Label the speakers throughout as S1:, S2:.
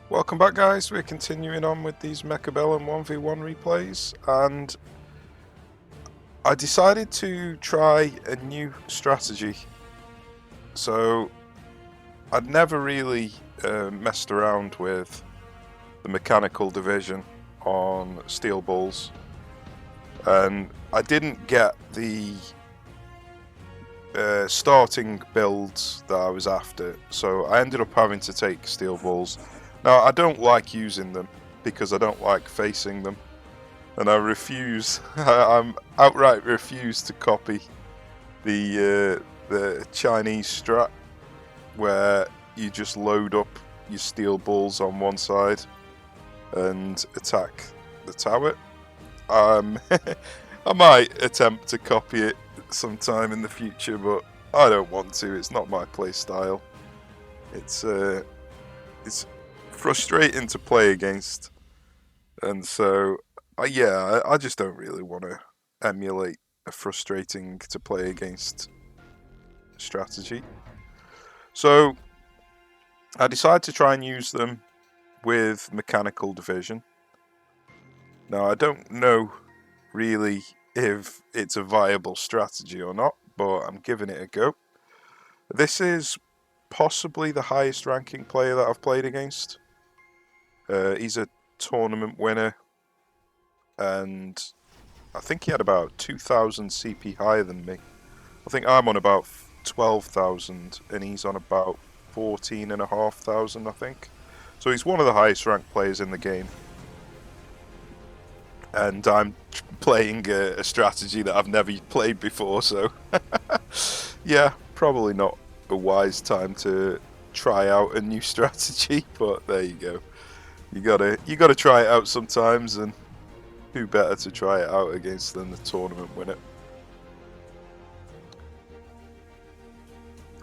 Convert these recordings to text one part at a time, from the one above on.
S1: Welcome back, guys. We're continuing on with these Mechabellum 1v1 replays, and I decided to try a new strategy. So I'd never really messed around with the mechanical division on steel balls, and I didn't get the starting builds that I was after, so I ended up having to take steel balls. Now, I don't like using them because I don't like facing them, and I refuse. I'm outright refuse to copy the Chinese strat where you just load up your steel balls on one side and attack the tower. I might attempt to copy it sometime in the future, but I don't want to. It's not my play style. It's frustrating to play against, and so I just don't really want to emulate a frustrating to play against strategy. So I decided to try and use them with mechanical division. Now, I don't know really if it's a viable strategy or not, but I'm giving it a go. This is possibly the highest ranking player that I've played against. He's a tournament winner, and I think he had about 2,000 CP higher than me. I think I'm on about 12,000 and he's on about 14,500, I think. So he's one of the highest ranked players in the game. And I'm playing a strategy that I've never played before, so yeah, probably not a wise time to try out a new strategy, but there you go. You gotta try it out sometimes, and who better to try it out against than the tournament winner.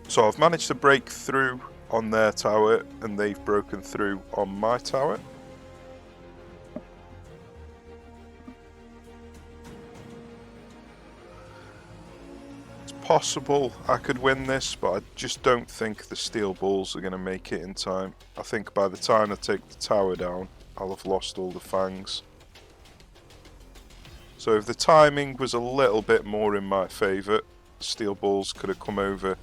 S1: So I've managed to break through on their tower, and they've broken through on my tower. It's possible I could win this, but I just don't think the steel balls are going to make it in time. I think by the time I take the tower down, I'll have lost all the fangs. So if the timing was a little bit more in my favour, the steel balls could have come over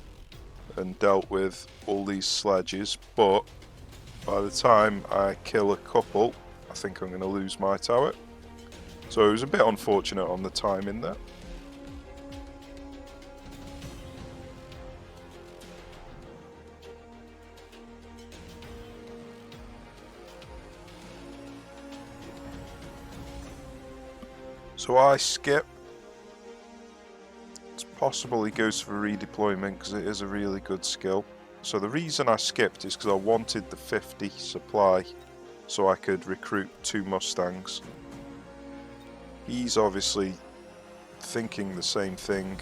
S1: and dealt with all these sledges, but by the time I kill a couple, I think I'm going to lose my tower. So it was a bit unfortunate on the timing there. So I skip. It's possible he goes for redeployment because it is a really good skill. So the reason I skipped is because I wanted the 50 supply so I could recruit 2 Mustangs. He's obviously thinking the same thing.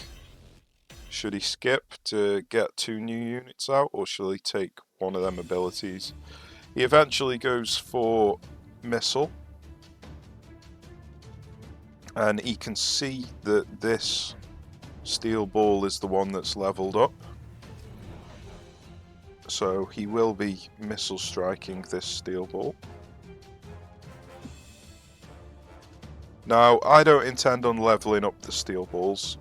S1: Should he skip to get 2 new units out, or should he take one of them abilities? He eventually goes for missile, and he can see that this steel ball is the one that's leveled up. So he will be missile striking this steel ball. Now, I don't intend on leveling up the steel balls.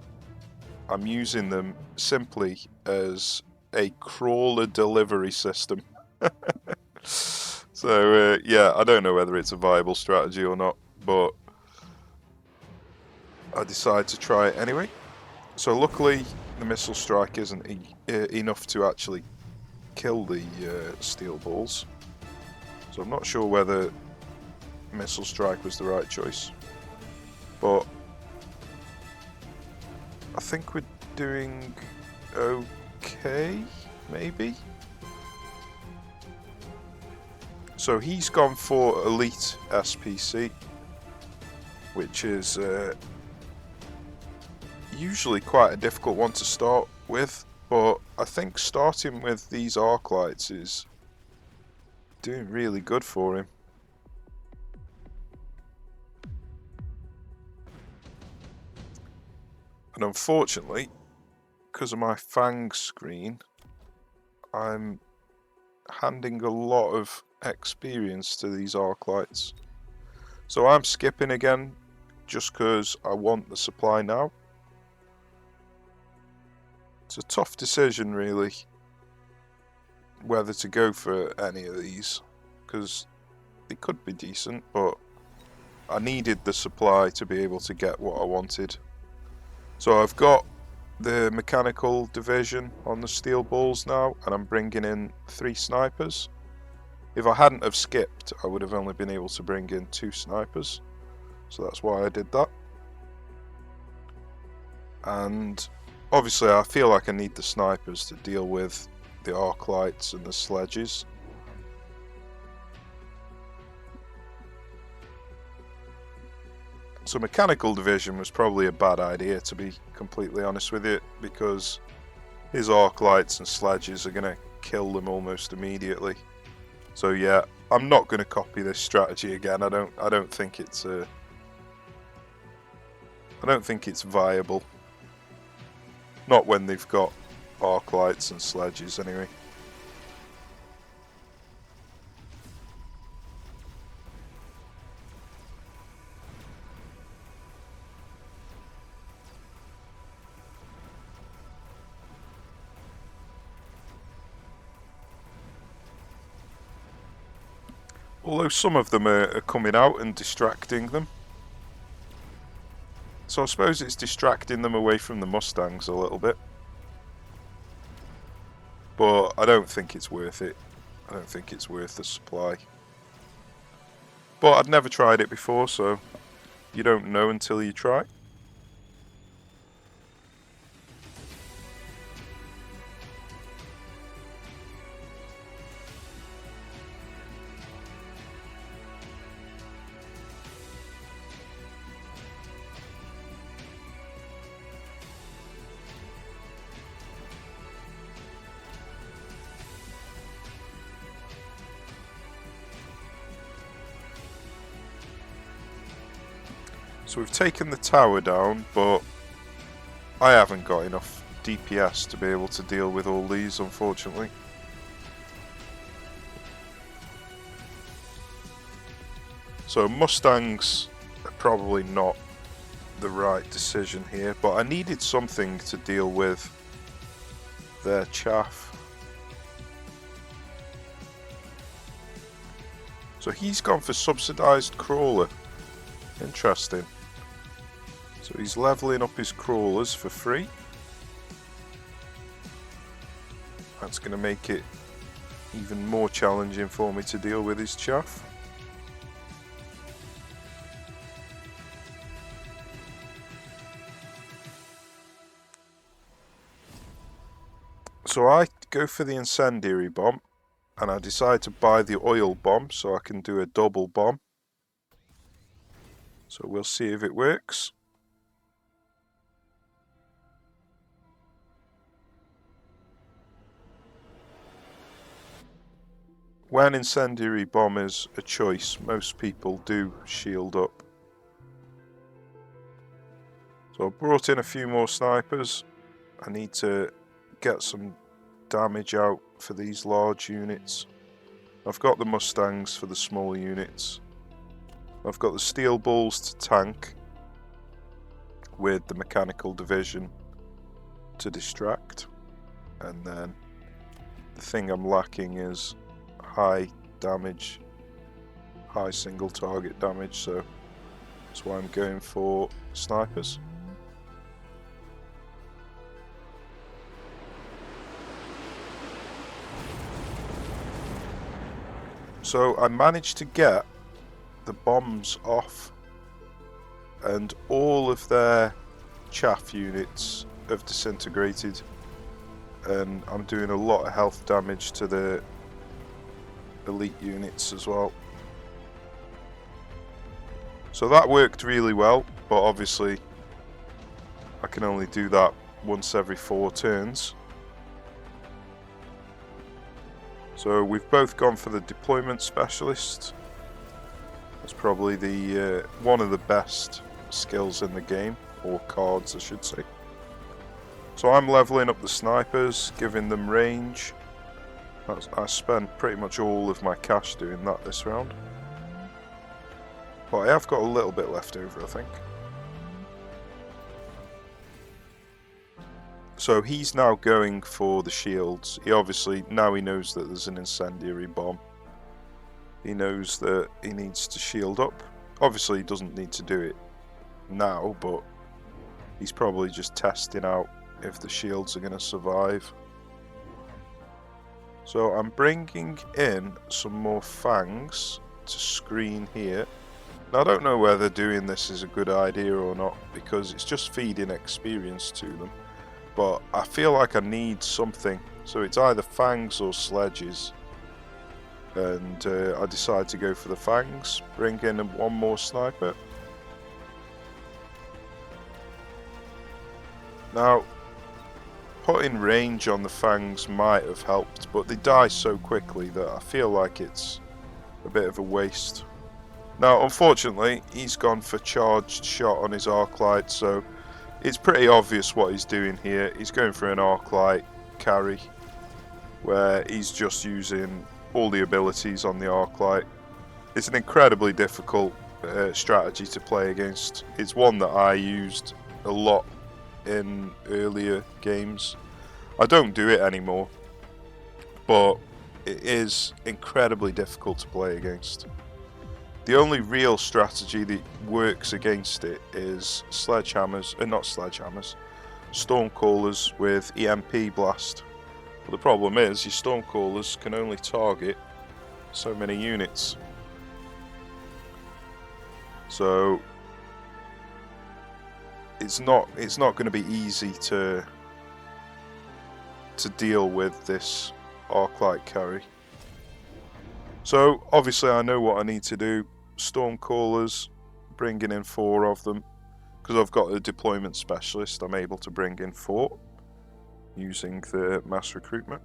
S1: I'm using them simply as a crawler delivery system. So, yeah, I don't know whether it's a viable strategy or not, but I decided to try it anyway. So luckily, the missile strike isn't enough to actually kill the steel balls. So I'm not sure whether missile strike was the right choice, but I think we're doing okay, maybe. So he's gone for elite SPC, which is usually quite a difficult one to start with, but I think starting with these arc lights is doing really good for him. And unfortunately, because of my fang screen, I'm handing a lot of experience to these arc lights. So I'm skipping again just because I want the supply now. It's a tough decision really whether to go for any of these, because they could be decent, but I needed the supply to be able to get what I wanted. So I've got the mechanical division on the steel balls now, and I'm bringing in 3 snipers. If I hadn't have skipped, I would have only been able to bring in 2 snipers, so that's why I did that. And obviously I feel like I need the snipers to deal with the arc lights and the sledges. So mechanical division was probably a bad idea, to be completely honest with you, because his arc lights and sledges are going to kill them almost immediately. So yeah, I'm not going to copy this strategy again. I don't think it's viable. Not when they've got arc lights and sledges anyway. Although some of them are coming out and distracting them. So I suppose it's distracting them away from the Mustangs a little bit. But I don't think it's worth it. I don't think it's worth the supply. But I'd never tried it before, so you don't know until you try. So we've taken the tower down, but I haven't got enough DPS to be able to deal with all these, unfortunately. So Mustangs are probably not the right decision here, but I needed something to deal with their chaff. So he's gone for subsidized crawler. Interesting. So he's leveling up his crawlers for free. That's going to make it even more challenging for me to deal with his chaff. So I go for the incendiary bomb, and I decide to buy the oil bomb so I can do a double bomb. So we'll see if it works. When incendiary bomb is a choice, most people do shield up. So I brought in a few more snipers. I need to get some damage out for these large units. I've got the Mustangs for the small units. I've got the steel balls to tank with the mechanical division to distract. And then the thing I'm lacking is high damage, high single target damage, so that's why I'm going for snipers. So I managed to get the bombs off, and all of their chaff units have disintegrated, and I'm doing a lot of health damage to the elite units as well. So that worked really well, but obviously I can only do that once every 4 turns. So we've both gone for the deployment specialist. It's probably the one of the best skills in the game, or cards I should say. So I'm leveling up the snipers, giving them range. I spent pretty much all of my cash doing that this round. But I have got a little bit left over, I think. So he's now going for the shields. Now he knows that there's an incendiary bomb. He knows that he needs to shield up. Obviously he doesn't need to do it now, but he's probably just testing out if the shields are going to survive. So I'm bringing in some more fangs to screen here. Now I don't know whether doing this is a good idea or not, because it's just feeding experience to them. But I feel like I need something, so it's either fangs or sledges. And I decide to go for the fangs, bring in one more sniper. Now, putting range on the fangs might have helped, but they die so quickly that I feel like it's a bit of a waste. Now, unfortunately, he's gone for charged shot on his arc light, so it's pretty obvious what he's doing here. He's going for an arc light carry, where he's just using all the abilities on the arc light. It's an incredibly difficult strategy to play against. It's one that I used a lot in earlier games. I don't do it anymore, but it is incredibly difficult to play against. The only real strategy that works against it is Stormcallers with EMP blast. But the problem is your Stormcallers can only target so many units. So it's not going to be easy to deal with this arc light carry. So obviously I know what I need to do. Stormcallers, bringing in 4 of them. Because I've got a deployment specialist, I'm able to bring in 4 using the mass recruitment.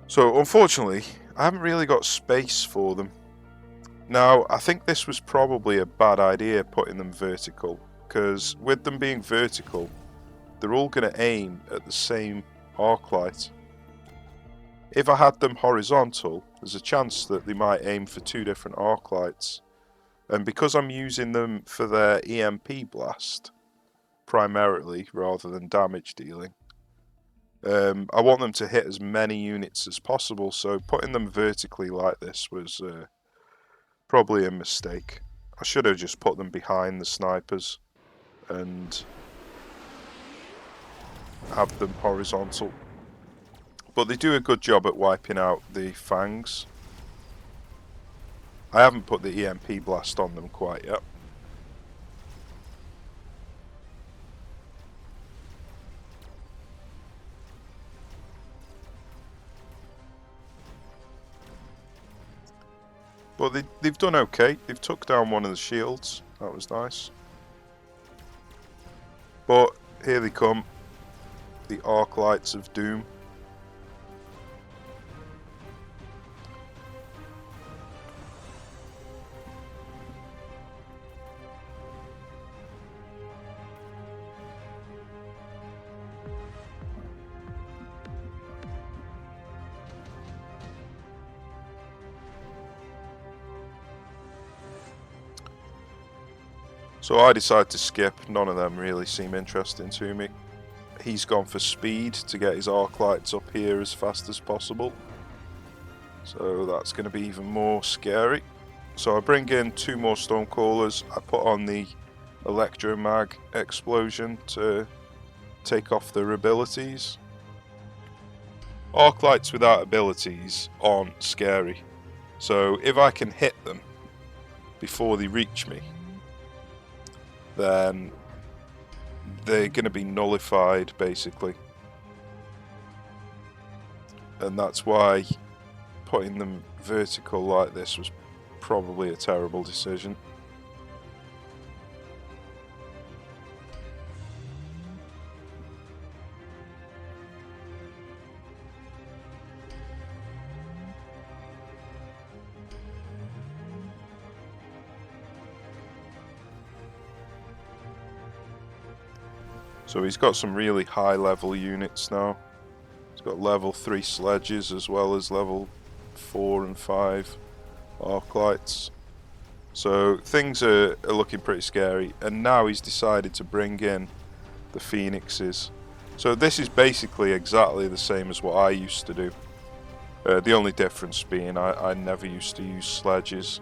S1: So unfortunately, I haven't really got space for them. Now, I think this was probably a bad idea putting them vertical, because with them being vertical, they're all going to aim at the same arc light. If I had them horizontal, there's a chance that they might aim for 2 different arc lights. And because I'm using them for their EMP blast, primarily, rather than damage dealing, I want them to hit as many units as possible, so putting them vertically like this was probably a mistake. I should have just put them behind the snipers and have them horizontal. But they do a good job at wiping out the fangs. I haven't put the EMP blast on them quite yet. But they've done okay. They've took down one of the shields. That was nice. But here they come. The arc lights of doom. So I decide to skip. None of them really seem interesting to me. He's gone for speed to get his arc lights up here as fast as possible. So that's going to be even more scary. So I bring in 2 more Stormcallers. I put on the Electromag explosion to take off their abilities. Arc lights without abilities aren't scary. So if I can hit them before they reach me, then they're going to be nullified, basically. And that's why putting them vertical like this was probably a terrible decision. So he's got some really high level units now. He's got level 3 sledges as well as level 4 and 5 arclights. So things are looking pretty scary, and now he's decided to bring in the phoenixes. So this is basically exactly the same as what I used to do. The only difference being I never used to use sledges.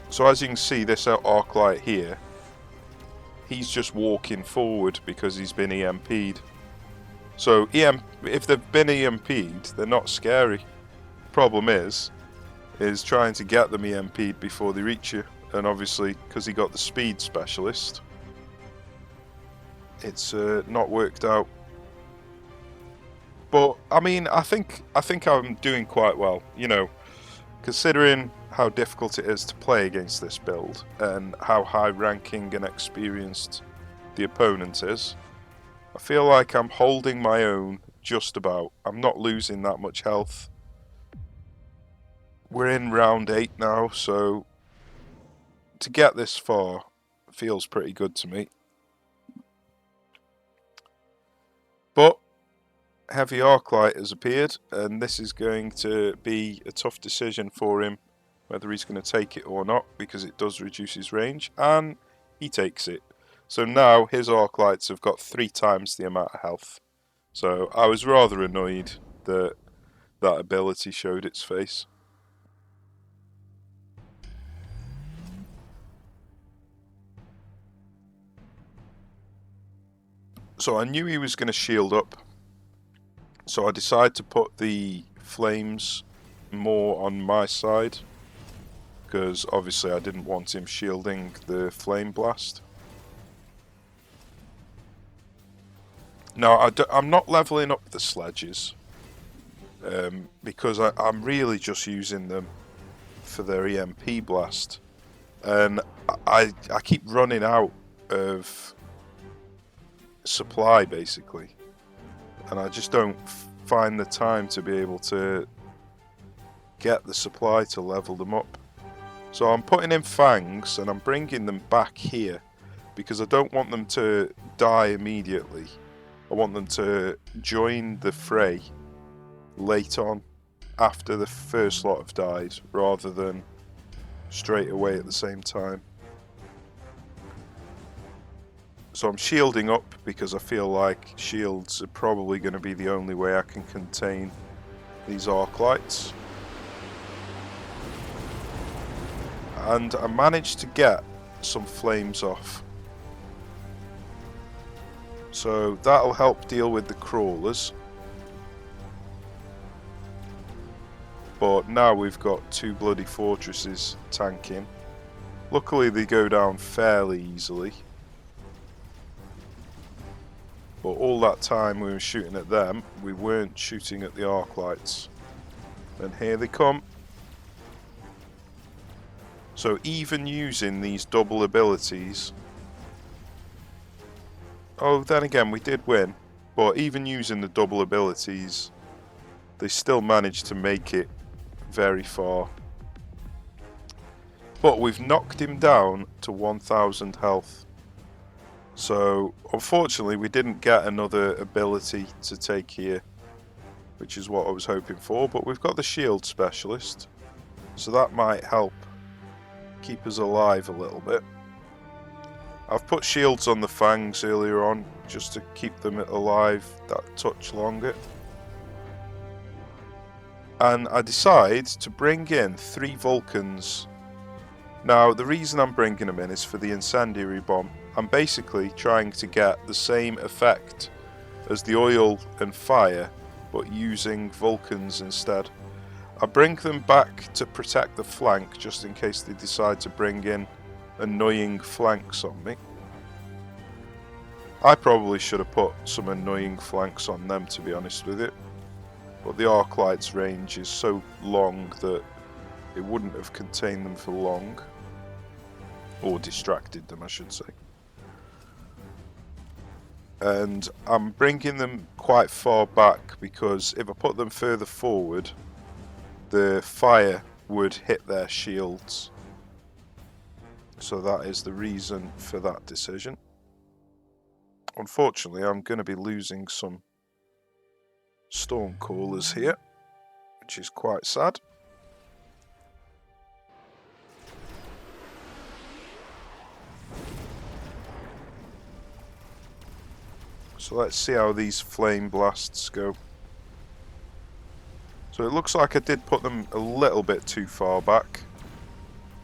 S1: So as you can see, this arclight here, he's just walking forward because he's been EMP'd. So if they've been EMP'd, they're not scary. Problem is trying to get them EMP'd before they reach you. And obviously, because he got the speed specialist, it's not worked out. But I mean, I think I'm doing quite well. You know, considering how difficult it is to play against this build and how high ranking and experienced the opponent is, I feel like I'm holding my own just about. I'm not losing that much health. We're in round 8 now, so to get this far feels pretty good to me. But heavy arclight has appeared, and this is going to be a tough decision for him whether he's going to take it or not, because it does reduce his range, and he takes it. So now his arclights have got 3 times the amount of health. So I was rather annoyed that that ability showed its face. So I knew he was going to shield up, so I decided to put the flames more on my side, because obviously I didn't want him shielding the flame blast. Now I'm not leveling up the sledges, because I'm really just using them for their EMP blast, and I keep running out of supply basically, and I just don't find the time to be able to get the supply to level them up. So I'm putting in fangs and I'm bringing them back here because I don't want them to die immediately. I want them to join the fray late on after the first lot have died, rather than straight away at the same time. So I'm shielding up because I feel like shields are probably going to be the only way I can contain these arclights. And I managed to get some flames off. So that'll help deal with the crawlers. But now we've got 2 bloody fortresses tanking. Luckily they go down fairly easily. But all that time we were shooting at them, we weren't shooting at the arclights. And here they come. So even using these double abilities... Oh, then again, we did win. But even using the double abilities, they still managed to make it very far. But we've knocked him down to 1000 health. So, unfortunately, we didn't get another ability to take here, which is what I was hoping for. But we've got the shield specialist, so that might help keep us alive a little bit. I've put shields on the fangs earlier on, just to keep them alive that touch longer. And I decide to bring in 3 Vulcans. Now, the reason I'm bringing them in is for the incendiary bomb. I'm basically trying to get the same effect as the oil and fire, but using Vulcans instead. I bring them back to protect the flank, just in case they decide to bring in annoying flanks on me. I probably should have put some annoying flanks on them, to be honest with you. But the arclight's range is so long that it wouldn't have contained them for long. Or distracted them, I should say. And I'm bringing them quite far back because if I put them further forward, the fire would hit their shields. So that is the reason for that decision. Unfortunately, I'm going to be losing some storm coolers here, which is quite sad. So let's see how these flame blasts go. So it looks like I did put them a little bit too far back.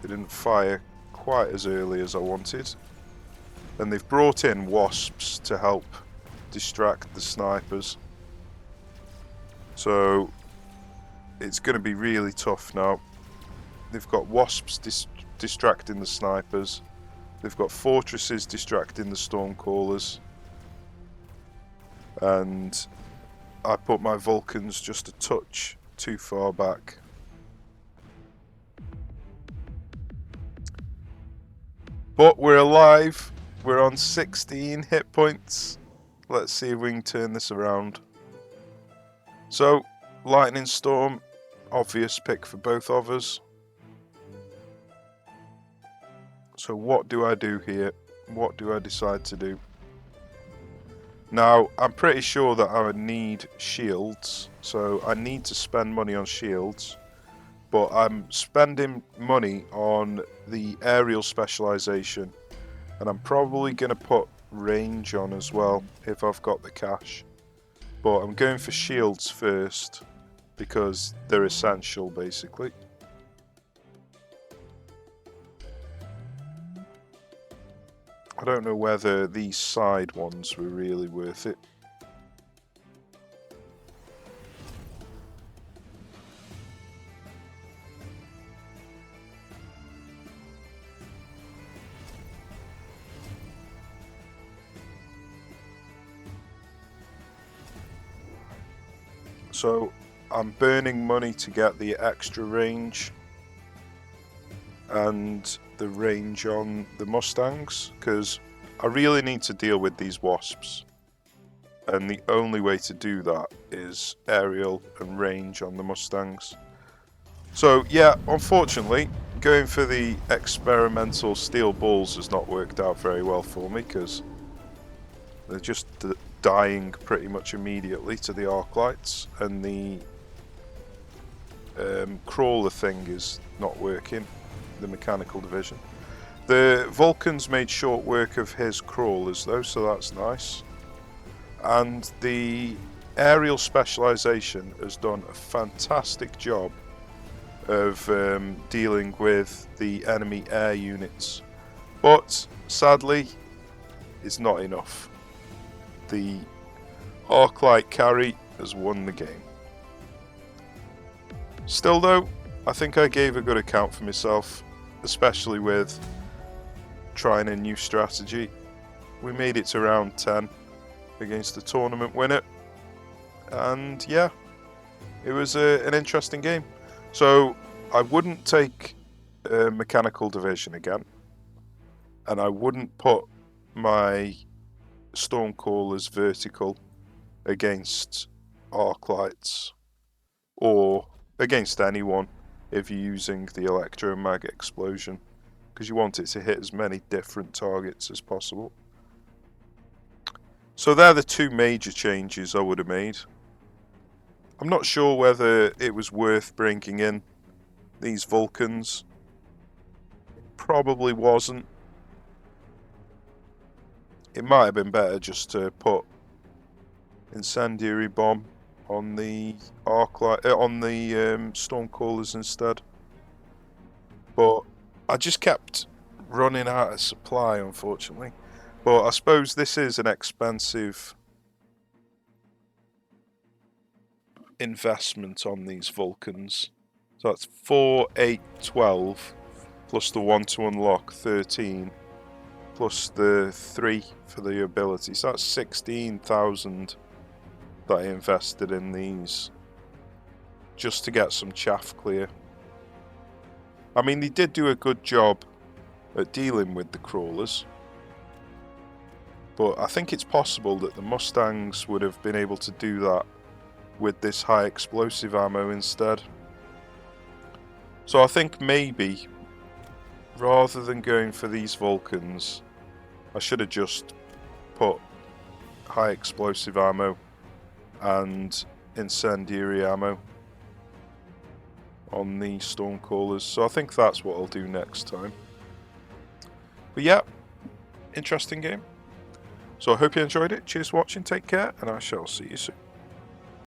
S1: They didn't fire quite as early as I wanted. And they've brought in wasps to help distract the snipers. So it's going to be really tough now. They've got wasps distracting the snipers. They've got fortresses distracting the stormcallers. And I put my Vulcans just a touch too far back. But we're alive. We're on 16 hit points. Let's see if we can turn this around. So, Lightning Storm, obvious pick for both of us. So what do I do here? What do I decide to do? Now, I'm pretty sure that I would need shields, so I need to spend money on shields, but I'm spending money on the aerial specialization, and I'm probably going to put range on as well, if I've got the cash. But I'm going for shields first, because they're essential, basically. I don't know whether these side ones were really worth it. So I'm burning money to get the extra range and the range on the Mustangs, because I really need to deal with these wasps, and the only way to do that is aerial and range on the Mustangs. So yeah, unfortunately going for the experimental steel balls has not worked out very well for me, because they're just dying pretty much immediately to the arc lights, and the crawler thing is not working, the mechanical division. The Vulcans made short work of his crawlers though, so that's nice. And the aerial specialization has done a fantastic job of dealing with the enemy air units. But sadly, it's not enough. The arc light carry has won the game. Still though, I think I gave a good account for myself, especially with trying a new strategy. We made it to round 10 against the tournament winner, and yeah, it was an interesting game. So I wouldn't take mechanical division again, and I wouldn't put my Stormcallers vertical against arc lights or against anyone if you're using the electromag explosion, because you want it to hit as many different targets as possible. So they're the two major changes I would have made. I'm not sure whether it was worth bringing in these Vulcans. Probably wasn't. It might have been better just to put incendiary bomb on the arc light, on the Stormcallers instead. But I just kept running out of supply, unfortunately. But I suppose this is an expensive investment on these Vulcans. So that's 4, 8, 12, plus the 1 to unlock, 13, plus the 3 for the ability. So that's 16,000 that I invested in these just to get some chaff clear. I mean, they did do a good job at dealing with the crawlers, but I think it's possible that the Mustangs would have been able to do that with this high explosive ammo instead. So I think maybe, rather than going for these Vulcans, I should have just put high explosive ammo and incendiary ammo on the Stormcallers. So I think that's what I'll do next time. But yeah, interesting game. So I hope you enjoyed it. Cheers for watching, take care, and I shall see you soon.